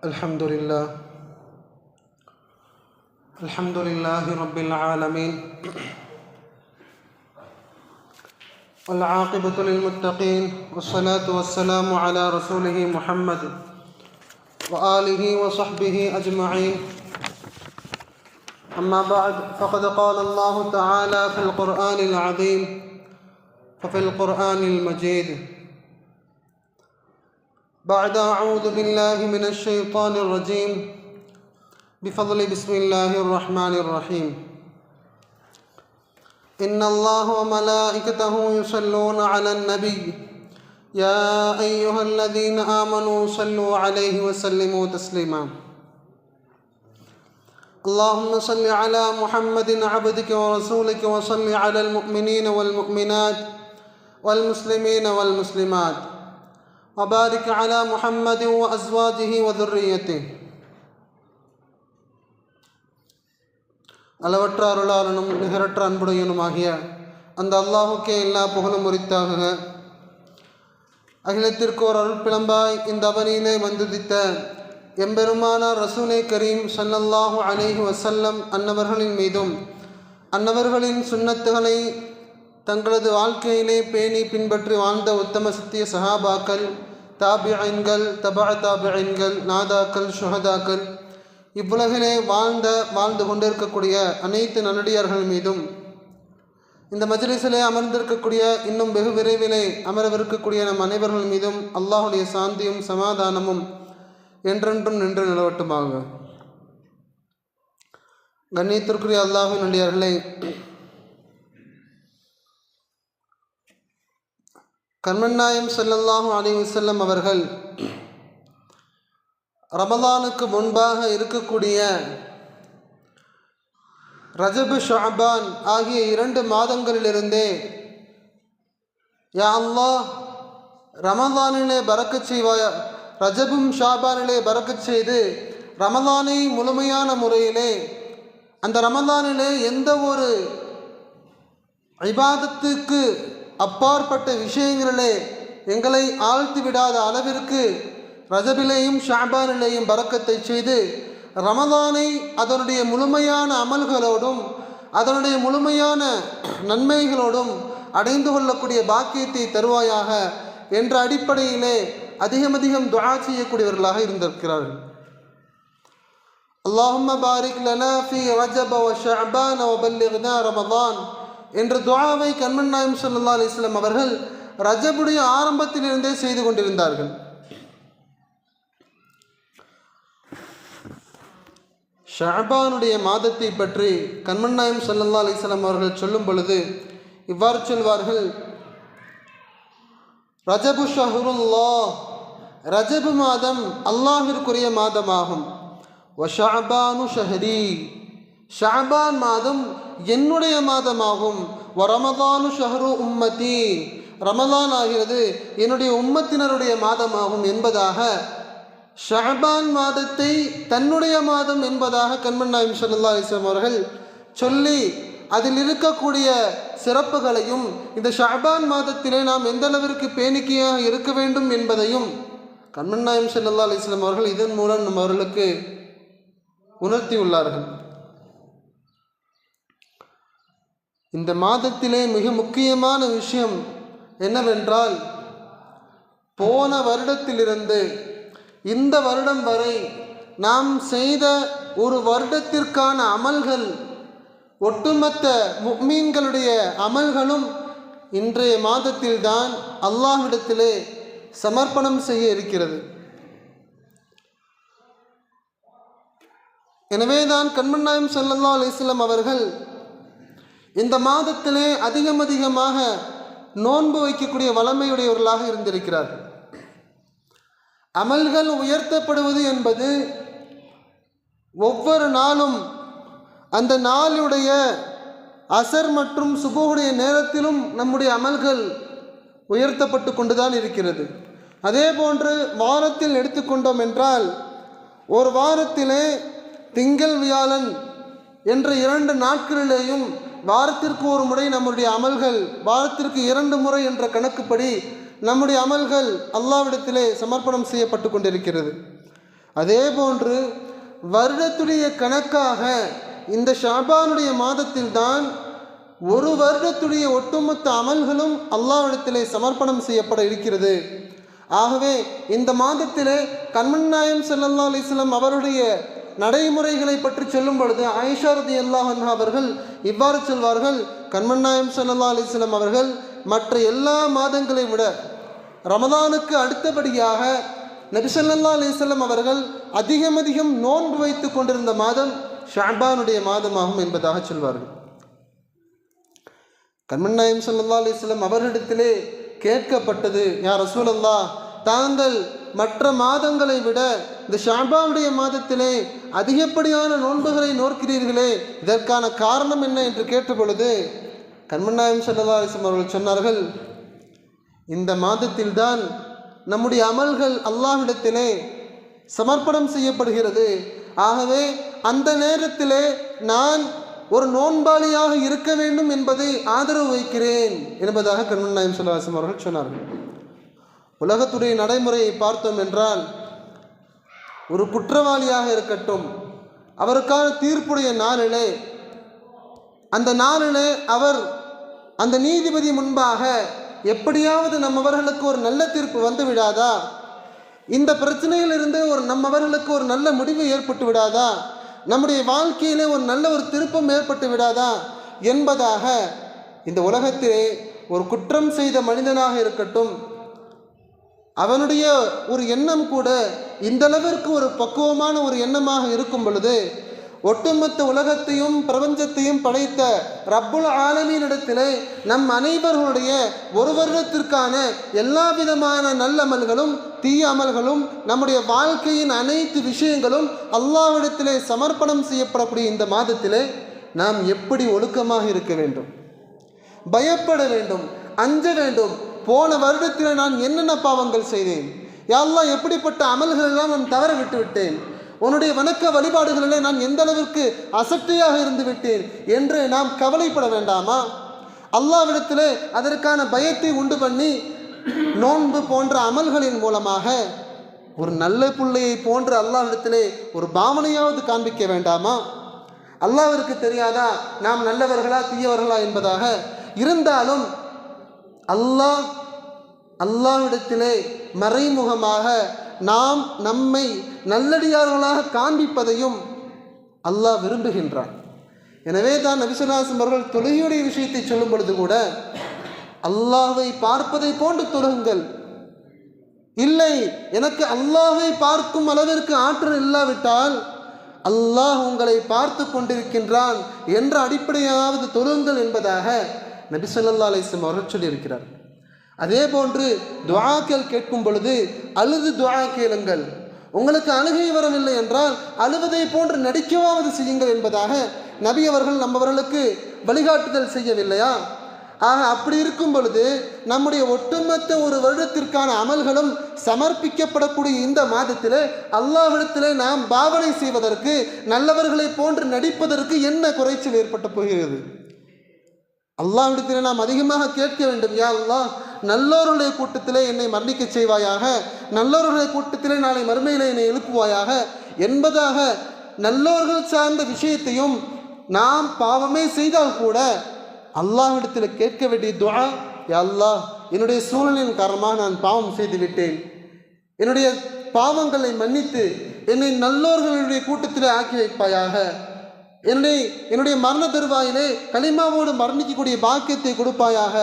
الحمد لله رب العالمين والعاقبة للمتقين والصلاة والسلام على رسوله محمد وآله وصحبه أجمعين. أما بعد، فقد قال الله تعالى في القرآن العظيم وفي القرآن المجيد: بعد أعوذ بالله من الشيطان الرجيم بفضل بسم الله الرحمن الرحيم. إن الله وملائكته يصلون على النبي يا أيها الذين آمنوا صلوا عليه وسلموا تسليما. اللهم صل على محمد عبدك ورسولك وصل على المؤمنين والمؤمنات والمسلمين والمسلمات وبارك على محمد وأزواجه وذريته. அளவற்ற அருளாளனும் நிகரற்ற அன்புடையனுமாகிய அந்த அல்லாஹுக்கே எல்லா புகழும் உரித்தாக. அகிலத்திற்கு ஒரு அருட்பிளம்பாய் இந்த அவனியிலே வந்துதித்த எம்பெருமானார் ரசூலே கரீம் ஸல்லல்லாஹு அலைஹி வஸல்லம் அன்னவர்களின் மீதும் அன்னவர்களின் சுன்னத்துகளை தங்களது வாழ்க்கையிலே பேணி பின்பற்றி வாழ்ந்த உத்தம சத்திய சஹாபாக்கள், தாபிஐன்கள், தபா தாபிஐன்கள், நாதாக்கள், ஷுஹதாக்கள், இவ்வுலகிலே வாழ்ந்து கொண்டிருக்கக்கூடிய அனைத்து நல்லடியார்கள் மீதும் இந்த மஜ்லிஸிலே அமர்ந்திருக்கக்கூடிய இன்னும் வெகு விரைவிலே அமரவிருக்கக்கூடிய நம் அனைவர்கள் மீதும் அல்லாஹுடைய சாந்தியும் சமாதானமும் என்றென்றும் நின்று நிலவட்டுமாக. கண்ணியத்திற்குரிய அல்லாஹ்வின் நல்லடியார்களே, கண்மன் நாயகம் ஸல்லல்லாஹு அலைஹி வஸல்லம் அவர்கள் ரமலானுக்கு முன்பாக இருக்கக்கூடிய ரஜபு ஷஅபான் ஆகிய 2 மாதங்களிலிருந்தே, யா அல்லாஹ், ரமலானிலே பரக்கத் செய்வாயா, ரஜபும் ஷாபானிலே பரக்கத் செய்து ரமலானை முழுமையான முறையிலே அந்த ரமலானிலே எந்த ஒரு இபாதத்துக்கு அப்பாற்பட்ட விஷயங்களிலே எங்களை ஆழ்த்தி விடாத அளவிற்கு ரஜபிலேயும் ஷாபானிலேயும் பரக்கத்தை செய்து ரமலானை அதனுடைய முழுமையான அமல்களோடும் அதனுடைய முழுமையான நன்மைகளோடும் அடைந்து கொள்ளக்கூடிய பாக்கியத்தை தருவாயாக என்ற அடிப்படையிலே அதிகம் துஆ செய்யக்கூடியவர்களாக இருந்திருக்கிறார்கள். அல்லாஹும்ம பாரிக் லனா ஃபீ ரஜப வ ஷஅபான வ பல்லிக்னா ரமலான் என்ற துஆவை கண்மன் நாயகம் ஸல்லல்லாஹு அலைஹி வஸல்லம் அவர்கள் ரஜபுடைய ஆரம்பத்திலிருந்தே செய்து கொண்டிருந்தார்கள். ஷஅபானுடைய மாதத்தை பற்றி கண்மன் நாயகம் ஸல்லல்லாஹு அலைஹி வஸல்லம் அவர்கள் சொல்லும் பொழுது இவ்வாறு சொல்வார்கள்: ரஜபு ஷஹ்ருல்லாஹ், ரஜபு மாதம் அல்லாஹ்விற்குரிய மாதமாகும். வ ஷஅபானு ஷஹ்ரி, ஷஅபான் மாதம் என்னுடைய மாதமாகும். வ ரமலானு ஷஹ்ரு உம்மதி, ரமலான் ஆகிறது என்னுடைய உம்மத்தினருடைய மாதமாகும் என்பதாக ஷஅபான் மாதத்தை தன்னுடைய மாதம் என்பதாக கண்மன் நாயகம் ஸல்லல்லாஹு அலைஹி வஸல்லம் அவர்கள் சொல்லி அதில் இருக்கக்கூடிய சிறப்புகளையும் இந்த ஷஅபான் மாதத்திலே நாம் எந்த அளவிற்கு பேணிக்கையாக இருக்க வேண்டும் என்பதையும் கண்மன் நாயகம் ஸல்லல்லாஹு அலைஹி வஸல்லம் அவர்கள் இதன் மூலம் நம் அவர்களுக்கு உணர்த்தியுள்ளார்கள். இந்த மாதத்திலே மிக முக்கியமான விஷயம் என்னவென்றால், போன வருடத்திலிருந்து இந்த வருடம் வரை நாம் செய்த ஒரு வருடத்திற்கான அமல்கள், ஒட்டுமொத்த முஃமின்களுடைய அமல்களும் இன்றைய மாதத்தில்தான் அல்லாஹ்விடத்திலே சமர்ப்பணம் செய்ய இருக்கிறது. எனவேதான் கண்மன் நாயகம் ஸல்லல்லாஹு அலைஹி வஸல்லம் அவர்கள் இந்த மாதத்திலே அதிகமாக நோன்பு வைக்கக்கூடிய வளமையுடையவர்களாக இருந்திருக்கிறார்கள். அமல்கள் உயர்த்தப்படுவது என்பது ஒவ்வொரு நாளும் அந்த நாளுடைய அசர் மற்றும் சுபுஹுடைய நேரத்திலும் நம்முடைய அமல்கள் உயர்த்தப்பட்டு கொண்டுதான் இருக்கிறது. அதே போன்று வாரத்தில் எடுத்துக்கொண்டோம் என்றால், ஒரு வாரத்திலே திங்கள் வியாழன் என்ற 2 நாட்களிலேயும் வாரத்திற்கு ஒரு முறை நம்முடைய அமல்கள், வாரத்திற்கு 2 முறை என்ற கணக்குப்படி நம்முடைய அமல்கள் அல்லாஹ்விடத்திலே சமர்ப்பணம் செய்யப்பட்டு கொண்டிருக்கிறது. அதே போன்று வருடத்துடைய கணக்காக இந்த ஷாபானுடைய மாதத்தில் தான் ஒரு வருடத்துடைய ஒட்டுமொத்த அமல்களும் அல்லாஹ்விடத்திலே சமர்ப்பணம் செய்யப்பட இருக்கிறது. ஆகவே இந்த மாதத்திலே கண்மணி நாயகம் ஸல்லல்லாஹு அலைஹி வஸல்லம் அவருடைய நடைமுறைகளை பற்றி சொல்லும் பொழுது ஆயிஷா ரலியல்லாஹு அன்ஹா அவர்கள் இவ்வாறு சொல்வார்கள், கண்மணி நாயகம் ஸல்லல்லாஹு அலைஹி வஸல்லம் அவர்கள் மற்ற எல்லா மாதங்களை விட ரமதானுக்கு அடுத்தபடியாக நபி ஸல்லல்லாஹு அலைஹி வஸல்லம் அவர்கள் அதிகம் நோன்பு வைத்து கொண்டிருந்த மாதம் ஷஅபானுடைய மாதமாகும் என்பதாக சொல்வார்கள். கண்மணி நாயகம் ஸல்லல்லாஹு அலைஹி வஸல்லம் அவர்களிடத்திலே கேட்கப்பட்டது, யா ரசூலல்லாஹ், தாங்கள் மற்ற மாதங்களை விட இந்த ஷஅபானுடைய மாதத்திலே அதிகப்படியான நோன்புகளை நோக்கிறீர்களே, இதற்கான காரணம் என்ன என்று கேட்ட பொழுது கண்மணி நாயகம் ஸல்லல்லாஹு அலைஹி வஸல்லம் அவர்கள் சொன்னார்கள், இந்த மாதத்தில்தான் நம்முடைய அமல்கள் அல்லாஹ்விடத்திலே சமர்ப்பணம் செய்யப்படுகிறது. ஆகவே அந்த நேரத்திலே நான் ஒரு நோன்பாளியாக இருக்க வேண்டும் என்பதை ஆதரவு வைக்கிறேன் என்பதாக கண்மணி நாயகம் ஸல்லல்லாஹு அலைஹி வஸல்லம் அவர்கள் சொன்னார்கள். உலகத்துடைய நடைமுறையை பார்த்தோம் என்றால், ஒரு குற்றவாளியாக இருக்கட்டும், அவருக்கான தீர்ப்புடைய நாளிலே அந்த நாளிலே அவர் அந்த நீதிபதி முன்பாக எப்படியாவது நம்மவர்களுக்கு ஒரு நல்ல தீர்ப்பு வந்து விடாதா, இந்த பிரச்சனையிலிருந்து நம்மவர்களுக்கு ஒரு நல்ல முடிவு ஏற்பட்டு விடாதா, நம்முடைய வாழ்க்கையிலே ஒரு நல்ல ஒரு திருப்பம் ஏற்பட்டு விடாதா என்பதாக இந்த உலகத்திலே ஒரு குற்றம் செய்த மனிதனாக இருக்கட்டும், அவனுடைய ஒரு எண்ணம் கூட இந்த அளவிற்கு ஒரு பக்குவமான ஒரு எண்ணமாக இருக்கும் பொழுது, ஒட்டுமொத்த உலகத்தையும் பிரபஞ்சத்தையும் படைத்த ரப்புல் ஆலமீனிடத்திலே நம் அனைவர்களுடைய ஒரு வருடத்திற்கான எல்லா விதமான நல்லமல்களும் தீய அமல்களும் நம்முடைய வாழ்க்கையின் அனைத்து விஷயங்களும் அல்லாஹ்விடத்திலே சமர்ப்பணம் செய்யப்படக்கூடிய இந்த மாதத்திலே நாம் எப்படி ஒழுக்கமாக இருக்க வேண்டும், பயப்பட வேண்டும், அஞ்ச வேண்டும். போன வருடத்தில் நான் என்னென்ன பாவங்கள் செய்தேன், யா அல்லாஹ், எப்படிப்பட்ட அமல்கள் எல்லாம் நான் தவற விட்டு விட்டேன், உன்னுடைய வணக்க வழிபாடுகளிலே நான் எந்த அளவிற்கு அசட்டையாக இருந்து விட்டேன் என்று நாம் கவலைப்பட வேண்டாமா? அல்லாஹ்விடத்திலே அதற்கான பயத்தை உண்டு பண்ணி நோன்பு போன்ற அமல்களின் மூலமாக ஒரு நல்ல பிள்ளையை போன்று அல்லாஹ்விடத்திலே ஒரு பாவனையாவது காண்பிக்க வேண்டாமா? அல்லாஹ்விற்கு தெரியாதா நாம் நல்லவர்களா தீயவர்களா என்பதாக? இருந்தாலும் அல்லாஹ்விடத்திலே மறைமுகமாக நாம் நம்மை நல்லடியார்களாக காண்பிப்பதையும் அல்லாஹ் விரும்புகின்றான். எனவே தான் நபி ஸல்லல்லாஹு அலைஹி வஸல்லம் அவர்கள் தொழுகையுடைய விஷயத்தை சொல்லும் பொழுது கூட, அல்லாஹ்வை பார்ப்பதை போன்று தொழுகுங்கள், இல்லை எனக்கு அல்லாஹ்வை பார்க்கும் அளவிற்கு ஆற்றல் இல்லாவிட்டால் அல்லாஹ் உங்களை பார்த்து கொண்டிருக்கின்றான் என்ற அடிப்படையாவது தொழுங்கள் என்பதாக நபி ஸல்லல்லாஹு அலைஹி வஸல்லம் அவர்கள் சொல்லியிருக்கிறார். அதே போன்று துஆக்கள் கேட்கும் பொழுது அழுது துஆ கேளுங்கள், உங்களுக்கு அழுகை வரவில்லை என்றால் அழுவதை போன்று நடிக்கவாவது செய்யுங்கள் என்பதாக நபி அவர்கள் நம்மவர்களுக்கு வழிகாட்டுதல் செய்யவில்லையா? ஆக அப்படி இருக்கும் பொழுது நம்முடைய ஒட்டுமொத்த ஒரு வருடத்திற்கான அமல்களும் சமர்ப்பிக்கப்படக்கூடிய இந்த மாதத்திலே அல்லாஹ்விடத்திலே நாம் பாவனை செய்வதற்கு, நல்லவர்களை போன்று நடிப்பதற்கு என்ன குறைச்சல் ஏற்பட்டு போகிறது? அல்லாஹ்விடத்திலே நாம் அதிகமாக கேட்க வேண்டும், யா அல்லாஹ், நல்லோருடைய கூட்டத்திலே என்னை மரணிக்க செய்வாயாக, நல்லோருடைய கூட்டத்திலே நாளை மறுமையிலே என்னை எழுப்புவாயாக என்பதாக நல்லோர்கள் சார்ந்த விஷயத்தையும் நாம் பாவமே செய்தால் கூட அல்லாஹ்விடத்தில் கேட்க வேண்டிய துஆ, யா அல்லாஹ், என்னுடைய சூழலின் காரணமாக நான் பாவம் செய்து விட்டேன், என்னுடைய பாவங்களை மன்னித்து என்னை நல்லோர்களுடைய கூட்டத்திலே ஆக்கி வைப்பாயாக, என்னுடைய மரண தருவாயிலே கலிமாவோடு மரணிக்கக்கூடிய பாக்கியத்தை கொடுப்பாயாக,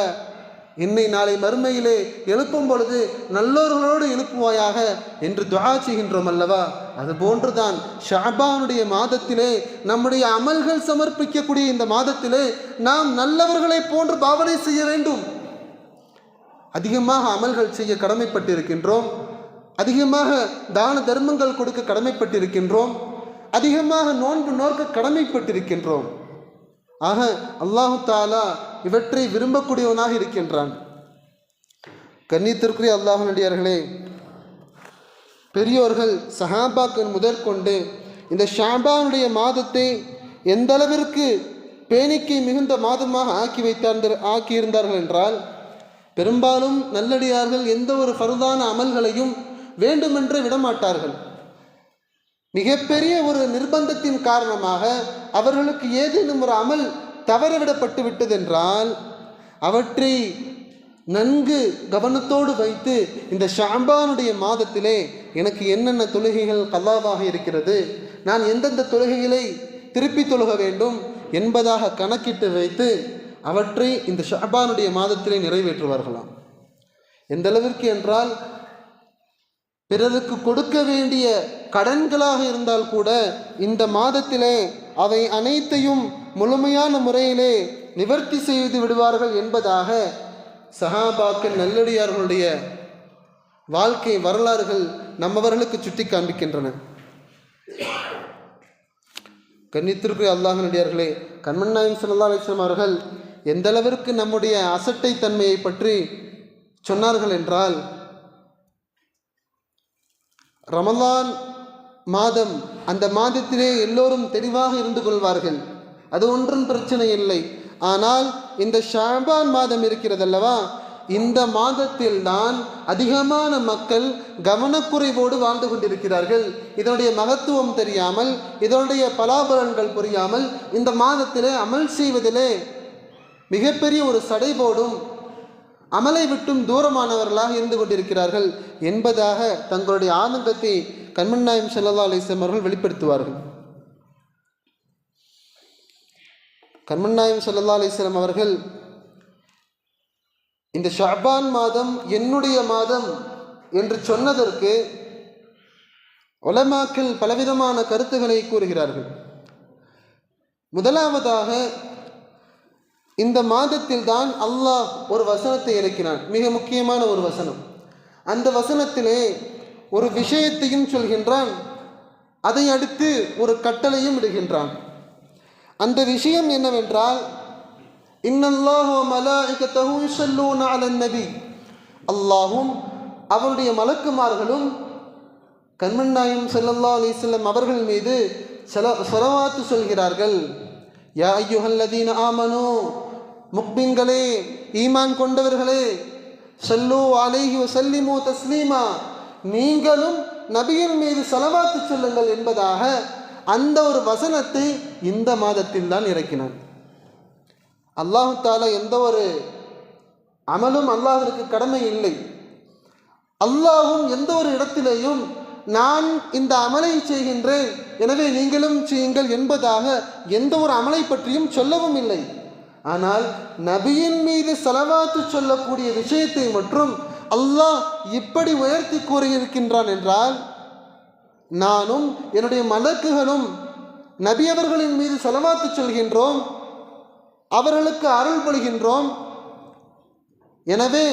என்னை நாளை மறுமையிலே எழுப்பும் பொழுது நல்லோர்களோடு எழுப்புவாயாக என்று துஆ செய்கின்றோம் அல்லவா? அதுபோன்றுதான் ஷஅபானுடைய மாதத்திலே நம்முடைய அமல்கள் சமர்ப்பிக்கக்கூடிய இந்த மாதத்திலே நாம் நல்லவர்களை போன்று பாவனை செய்ய வேண்டும். அதிகமாக அமல்கள் செய்ய கடமைப்பட்டிருக்கின்றோம், அதிகமாக தான தர்மங்கள் கொடுக்க கடமைப்பட்டிருக்கின்றோம், அதிகமாக நோன்பு நோக்க கடமைப்பட்டிருக்கின்றோம். ஆக அல்லாஹு தஆலா இவற்றை விரும்பக்கூடியவனாக இருக்கின்றான். கண்ணியத்திற்குரிய அல்லாஹ்வினுடையவர்களே, பெரியோர்கள் சஹாபாக்கள் முதற்கொண்டு இந்த ஷஅபானுடைய மாதத்தை எந்த அளவிற்கு பேணிக்கை மிகுந்த மாதமாக ஆக்கியிருந்தார்கள் என்றால், பெரும்பாலும் நல்லடியார்கள் எந்த ஒரு ஃபர்தான அமல்களையும் வேண்டுமென்றே விடமாட்டார்கள். மிகப்பெரிய ஒரு நிர்பந்தத்தின் காரணமாக அவர்களுக்கு ஏதேனும் ஒரு அமல் தவறவிடப்பட்டு விட்டதென்றால் அவற்றை நன்கு கவனத்தோடு வைத்து இந்த ஷஅபானுடைய மாதத்திலே எனக்கு என்னென்ன தொழுகைகள் கல்லாவாக இருக்கிறது, நான் எந்தெந்த தொழுகைகளை திருப்பி தொழுக வேண்டும் என்பதாக கணக்கிட்டு வைத்து அவற்றை இந்த ஷஅபானுடைய மாதத்திலே நிறைவேற்றுவார்களாம். எந்த அளவிற்கு என்றால், பிறருக்கு கொடுக்க வேண்டிய கடன்களாக இருந்தால் கூட இந்த மாதத்திலே அவை அனைத்தையும் முழுமையான முறையிலே நிவர்த்தி செய்து விடுவார்கள் என்பதாக சஹாபாக்கள் நல்லடியார்களுடைய வாழ்க்கை வரலாறுகள் நம்மவர்களுக்கு சுட்டி காண்பிக்கின்றன. கண்ணியத்திற்குரிய அல்லாஹ் நல்லடியார்களே, கண்மணி நாயகம் ஸல்லல்லாஹு அலைஹி வஸல்லம் அவர்கள் எந்த அளவிற்கு நம்முடைய அசட்டை தன்மையை பற்றி சொன்னார்கள் என்றால், ரமலான் மாதம், அந்த மாதத்திலே எல்லோரும் தெளிவாக இருந்து கொள்வார்கள், அது ஒன்றும் பிரச்சனை இல்லை. ஆனால் இந்த ஷஅபான் மாதம் இருக்கிறதல்லவா, இந்த மாதத்தில் தான் அதிகமான மக்கள் கவனக்குறைவோடு வாழ்ந்து கொண்டிருக்கிறார்கள். இதனுடைய மகத்துவம் தெரியாமல், இதனுடைய பலாபலன்கள் புரியாமல் இந்த மாதத்திலே அமல் செய்வதிலே மிகப்பெரிய ஒரு சடைபோடும் அமலை விட்டும் தூரமானவர்களாக இருந்து கொண்டிருக்கிறார்கள் என்பதாக தங்களுடைய ஆனந்தத்தை கண்மணி நாயகம் ஸல்லல்லாஹு அலைஹி வஸல்லம் அவர்கள் வெளிப்படுத்துவார்கள். கண்மணி நாயகம் ஸல்லல்லாஹு அலைஹி வஸல்லம் அவர்கள் இந்த ஷஅபான் மாதம் என்னுடைய மாதம் என்று சொன்னதற்கு உலமாக்கள் பலவிதமான கருத்துக்களை கூறுகிறார்கள். முதலாவதாக, இந்த மாதத்தில் தான் அல்லாஹ் ஒரு வசனத்தை இறக்கினான், மிக முக்கியமான ஒரு வசனம். அந்த வசனத்திலே ஒரு விஷயத்தையும் சொல்கின்றான், அதை அடுத்து ஒரு கட்டளையும் இடுகின்றான். அந்த விஷயம் என்னவென்றால், இன்னல்லாஹ வ மலாயிகத்தஹு யுஸல்லூன அலன் நபி, அல்லாஹும் அவருடைய மலக்குமார்களும் கண்மணி நாயகம் ஸல்லல்லாஹு அலைஹி வஸல்லம் அவர்கள் மீது ஸலவாத்து சொல்கிறார்கள். யா அய்யுஹல்லதீன ஆமனூ, முக்மின்களே, ஈமான் கொண்டவர்களே, ஸல்லூ அலைஹி வஸல்லிமு தஸ்லீமா, நீங்களும் நபியின் மீது ஸலவாத்து சொல்லுங்கள் என்பதாக அந்த ஒரு வசனத்தை இந்த மாதத்தில் தான் இறக்கினான். அல்லாஹு தஆலா எந்த ஒரு அமலும் அல்லாஹ்விற்கு கடமை இல்லை. அல்லாஹும் எந்த ஒரு இடத்திலேயும் நான் இந்த அமலை செய்கின்றேன், எனவே நீங்களும் செய்யுங்கள் என்பதாக எந்த ஒரு அமலை பற்றியும் சொல்லவும் இல்லை. ஆனால் நபியின் மீது ஸலவாத்து சொல்லக்கூடிய விஷயத்தை மற்றும் அல்லாஹ் இப்படி உயர்த்தி கூறியிருக்கின்றான் என்றால், நானும் என்னுடைய மலக்குகளும் நபி அவர்களின் மீது ஸலவாத்து சொல்கின்றோம், அவர்களுக்கு அருள் பொழிகின்றோம். எனவே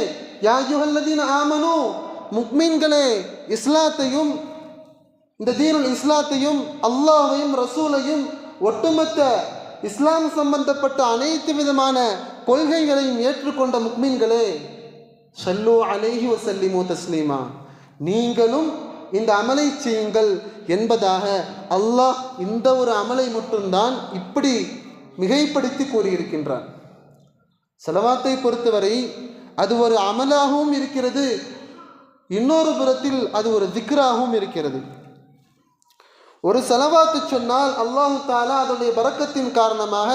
யா அய்யுஹல்லதீன ஆமனூ, முக்மீன்களே, இஸ்லாத்தையும் இந்த தீனுல் இஸ்லாத்தையும் அல்லாஹையும் ரசூலையும் ஒட்டுமொத்த இஸ்லாம் சம்பந்தப்பட்ட அனைத்து விதமான கொள்கைகளையும் ஏற்றுக்கொண்ட முக்மீன்களே, ஸல்லூ அலைஹி வஸல்லிமு தஸ்லீமா, நீங்களும் இந்த அமலை செய்யுங்கள் என்பதாக அல்லாஹ் இந்த ஒரு அமலை மட்டும்தான் இப்படி மிகைப்படுத்தி கூறியிருக்கின்றான். ஸலவாத்தை பொறுத்தவரை அது ஒரு அமலாகவும் இருக்கிறது, இன்னொரு புறத்தில் அது ஒரு திக்ராகவும் இருக்கிறது. ஒரு ஸலவாத்து சொன்னால் அல்லாஹு தஆலா அதனுடைய பரக்கத்தின் காரணமாக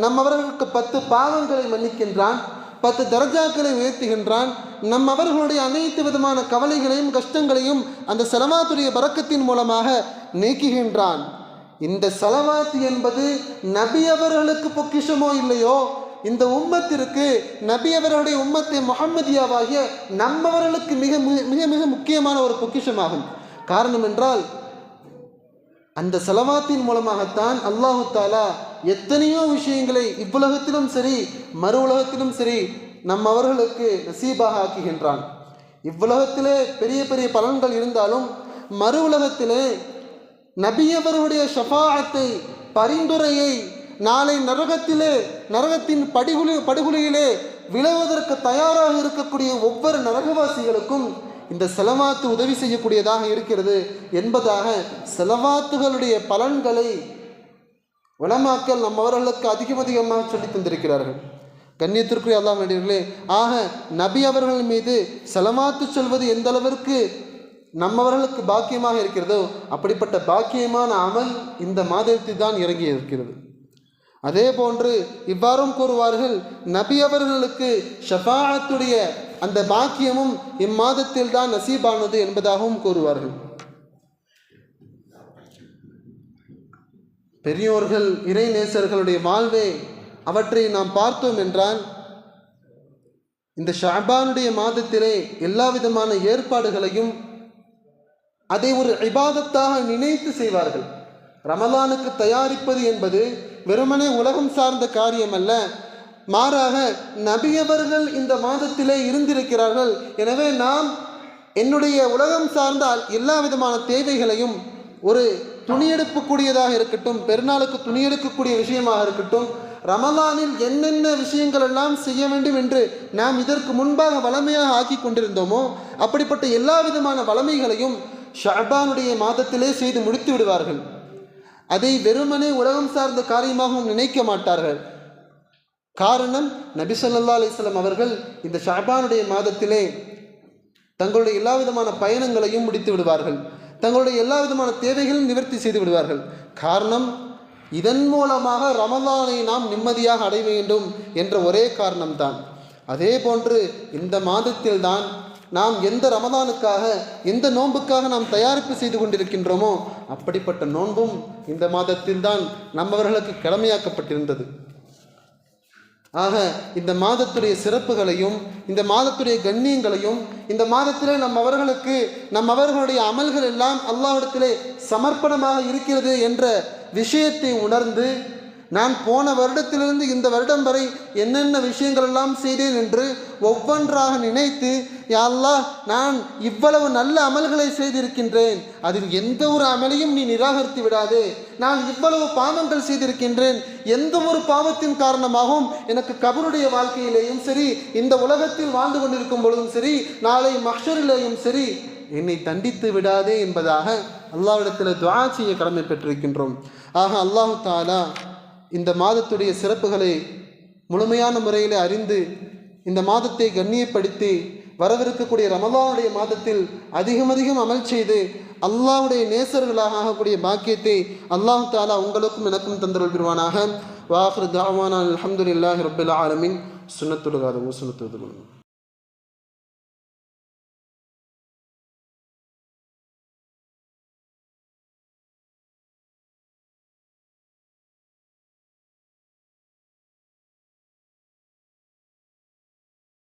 நம்மவர்களுக்கு 10 பாவங்களை மன்னிக்கின்றான், 10 தரஜாக்களை உயர்த்துகின்றான், நம்மவர்களுடைய அனைத்து விதமான கவலைகளையும் கஷ்டங்களையும் அந்த ஸலவாத்துடைய பரக்கத்தின் மூலமாக நீக்குகின்றான். இந்த ஸலவாத்து என்பது நபி அவர்களுக்கு பொக்கிஷமோ இல்லையோ, இந்த உம்மத்திற்கு, நபி அவர்களுடைய உம்மத்தை முஹம்மதியாவாகிய நம்மவர்களுக்கு மிக மிக மிக முக்கியமான ஒரு பொக்கிஷமாகும். காரணம் என்றால், அந்த ஸலவாத்தின் மூலமாகத்தான் அல்லாஹு தஆலா எத்தனையோ விஷயங்களை இவ்வுலகத்திலும் சரி மறு உலகத்திலும் சரி நம்மவர்களுக்கு நசீபாக ஆக்குகின்றான். இவ்வுலகத்திலே பெரிய பெரிய பலன்கள் இருந்தாலும் மறு உலகத்திலே நபியவர்களுடைய ஷஃபாஅத்தை, பரிந்துரையை நாளை நரகத்தின் படுகொலியிலே விளைவதற்கு தயாராக இருக்கக்கூடிய ஒவ்வொரு நரகவாசிகளுக்கும் இந்த ஸலவாத்து உதவி செய்யக்கூடியதாக இருக்கிறது என்பதாக ஸலவாத்துகளுடைய பலன்களை உலமாக்கள் நம்மவர்களுக்கு அதிகமாக சொல்லி தந்திருக்கிறார்கள். கண்ணியத்திற்குரிய அல்லாஹ் நடிகர்களே, ஆக நபி அவர்கள் மீது ஸலவாத்து சொல்வது எந்த அளவிற்கு நம்மவர்களுக்கு பாக்கியமாக இருக்கிறதோ அப்படிப்பட்ட பாக்கியமான அமல் இந்த மாதத்தில் தான் இறங்கி இருக்கிறது. அதே போன்று இவ்வாறும் கூறுவார்கள், நபி அவர்களுக்கு ஷஃபாஅத்துடைய அந்த பாக்கியமும் இம்மாதத்தில் தான் நசீபானது என்பதாகவும் கூறுவார்கள். பெரியோர்கள் இறைநேசர்களுடைய வாழ்வே அவற்றை நாம் பார்த்தோம் என்றால், இந்த ஷஅபானுடைய மாதத்திலே எல்லா விதமான ஏற்பாடுகளையும் அதை ஒரு இபாதத்தாக நினைத்து செய்வார்கள். ரமலானுக்கு தயாரிப்பது என்பது வெறுமனே உலகம் சார்ந்த காரியம் அல்ல, மாறாக நபியவர்கள் இந்த மாதத்திலே இருந்திருக்கிறார்கள். எனவே நாம் என்னுடைய உலகம் சார்ந்த எல்லா விதமான தேவைகளையும் ஒரு துணியெடுக்கக்கூடியதாக இருக்கட்டும், பெருநாளுக்கு துணியெடுக்கக்கூடிய விஷயமாக இருக்கட்டும், ரமலானில் என்னென்ன விஷயங்கள் எல்லாம் செய்ய வேண்டும் என்று நாம் இதற்கு முன்பாக வளமையாக ஆக்கி கொண்டிருந்தோமோ அப்படிப்பட்ட எல்லா விதமான வளமைகளையும் ஷஅபானுடைய மாதத்திலே செய்து முடித்து விடுவார்கள். அதை வெறுமனே உலகம் சார்ந்த காரியமாகவும் நினைக்க மாட்டார்கள். காரணம், நபி ஸல்லல்லாஹு அலைஹி வஸல்லம் அவர்கள் இந்த ஷஅபானுடைய மாதத்திலே தங்களுடைய எல்லா விதமான பயணங்களையும் முடித்து விடுவார்கள், தங்களுடைய எல்லா விதமான தேவைகளும் நிவர்த்தி செய்து விடுவார்கள். காரணம், இதன் மூலமாக ரமலானை நாம் நிம்மதியாக அடைய வேண்டும் என்ற ஒரே காரணம்தான். அதே போன்று இந்த மாதத்தில் தான் நாம் எந்த ரமலானுக்காக எந்த நோன்புக்காக நாம் தயாரிப்பு செய்து கொண்டிருக்கின்றோமோ அப்படிப்பட்ட நோன்பும் இந்த மாதத்தில் தான் நம்மவர்களுக்கு கடமையாக்கப்பட்டிருந்தது. ஆக இந்த மாதத்துடைய சிறப்புகளையும் இந்த மாதத்துடைய கண்ணியங்களையும் இந்த மாதத்திலே நம்மவர்களுடைய அமல்கள் எல்லாம் அல்லாஹ்விடத்திலே சமர்ப்பணமாக இருக்கிறது என்ற விஷயத்தை உணர்ந்து, நான் போன வருடத்திலிருந்து இந்த வருடம் வரை என்னென்ன விஷயங்கள் எல்லாம் செய்தேன் என்று ஒவ்வொன்றாக நினைத்து, யா அல்லாஹ், நான் இவ்வளவு நல்ல அமல்களை செய்திருக்கின்றேன், அதில் எந்த ஒரு அமலையும் நீ நிராகரித்து விடாதே. நான் இவ்வளவு பாவங்கள் செய்திருக்கின்றேன், எந்த ஒரு பாவத்தின் காரணமாகவும் எனக்கு கபருடைய வாழ்க்கையிலேயும் சரி, இந்த உலகத்தில் வாழ்ந்து கொண்டிருக்கும் பொழுதும் சரி, நாளை மஹ்ஷரிலேயும் சரி, என்னை தண்டித்து விடாதே என்பதாக அல்லாஹ்விடத்தில் துஆ செய்ய கடமை பெற்றிருக்கின்றோம். ஆக அல்லாஹு தஆலா இந்த மாதத்துடைய சிறப்புகளை முழுமையான முறையில் அறிந்து இந்த மாதத்தை கண்ணியப்படுத்தி வரவிருக்கக்கூடிய ரமலானுடைய மாதத்தில் அதிகம் அமல் செய்து அல்லாஹ்வுடைய நேசர்களாக ஆகக்கூடிய பாக்கியத்தை அல்லாஹ் தஆலா உங்களுக்கும் எனக்கும் தந்தருள் புரிவானாக. வாஹிரு தஅவானா அல்ஹம்துலில்லாஹி ரப்பில் ஆலமீன். சுன்னத்துல் காதமு சுன்னத்துல்